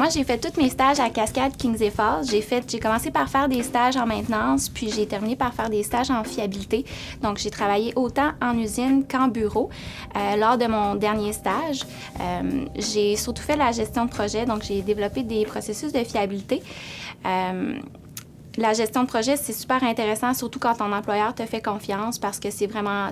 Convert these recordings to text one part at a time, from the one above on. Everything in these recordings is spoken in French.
Moi, j'ai fait tous mes stages à Cascade Kings et Falls. J'ai commencé par faire des stages en maintenance, puis j'ai terminé par faire des stages en fiabilité. Donc, j'ai travaillé autant en usine qu'en bureau. Lors de mon dernier stage, j'ai surtout fait la gestion de projet, donc j'ai développé des processus de fiabilité. La gestion de projet, c'est super intéressant, surtout quand ton employeur te fait confiance parce que c'est vraiment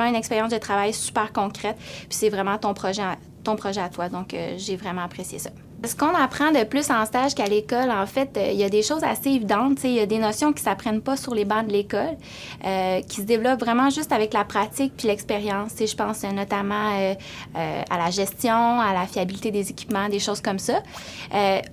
une expérience de travail super concrète, puis c'est vraiment ton projet à toi. Donc, j'ai vraiment apprécié ça. Ce qu'on apprend de plus en stage qu'à l'école, en fait, il y a des choses assez évidentes. Il y a des notions qui ne s'apprennent pas sur les bancs de l'école, qui se développent vraiment juste avec la pratique puis l'expérience. Je pense notamment à la gestion, à la fiabilité des équipements, des choses comme ça.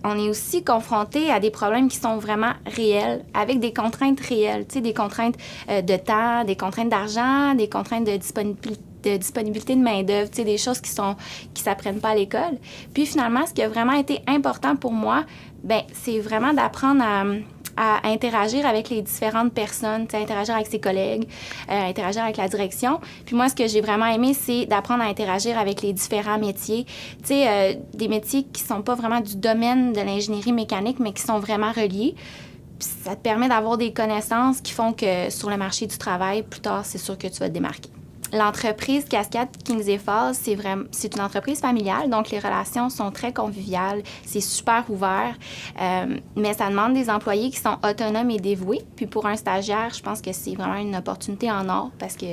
On est aussi confronté à des problèmes qui sont vraiment réels, avec des contraintes réelles, des contraintes de temps, des contraintes d'argent, des contraintes de disponibilité de main-d'œuvre, des choses qui s'apprennent pas à l'école. Puis finalement, ce qui a vraiment été important pour moi, c'est vraiment d'apprendre à interagir avec les différentes personnes, interagir avec ses collègues, interagir avec la direction. Puis moi, ce que j'ai vraiment aimé, c'est d'apprendre à interagir avec les différents métiers. Des métiers qui sont pas vraiment du domaine de l'ingénierie mécanique, mais qui sont vraiment reliés. Puis ça te permet d'avoir des connaissances qui font que sur le marché du travail, plus tard, c'est sûr que tu vas te démarquer. L'entreprise Cascade Kings et Falls, c'est une entreprise familiale, donc les relations sont très conviviales, c'est super ouvert, mais ça demande des employés qui sont autonomes et dévoués. Puis pour un stagiaire, je pense que c'est vraiment une opportunité en or parce que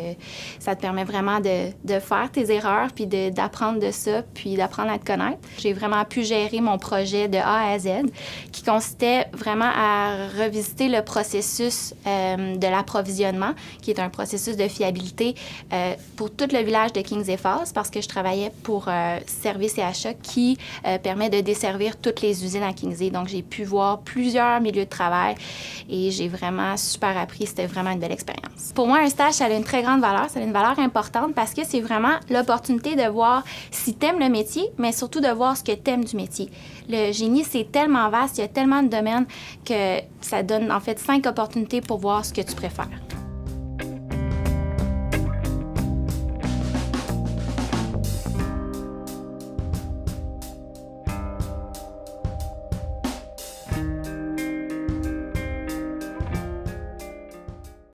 ça te permet vraiment de faire tes erreurs, puis d'apprendre de ça, puis d'apprendre à te connaître. J'ai vraiment pu gérer mon projet de A à Z, qui consistait vraiment à revisiter le processus de l'approvisionnement, qui est un processus de fiabilité pour tout le village de Kings et Falls parce que je travaillais pour Services et Achats qui permet de desservir toutes les usines à Kingsley. Donc, j'ai pu voir plusieurs milieux de travail et j'ai vraiment super appris. C'était vraiment une belle expérience. Pour moi, un stage, ça a une très grande valeur. Ça a une valeur importante parce que c'est vraiment l'opportunité de voir si tu aimes le métier, mais surtout de voir ce que tu aimes du métier. Le génie, c'est tellement vaste, il y a tellement de domaines que ça donne en fait 5 opportunités pour voir ce que tu préfères.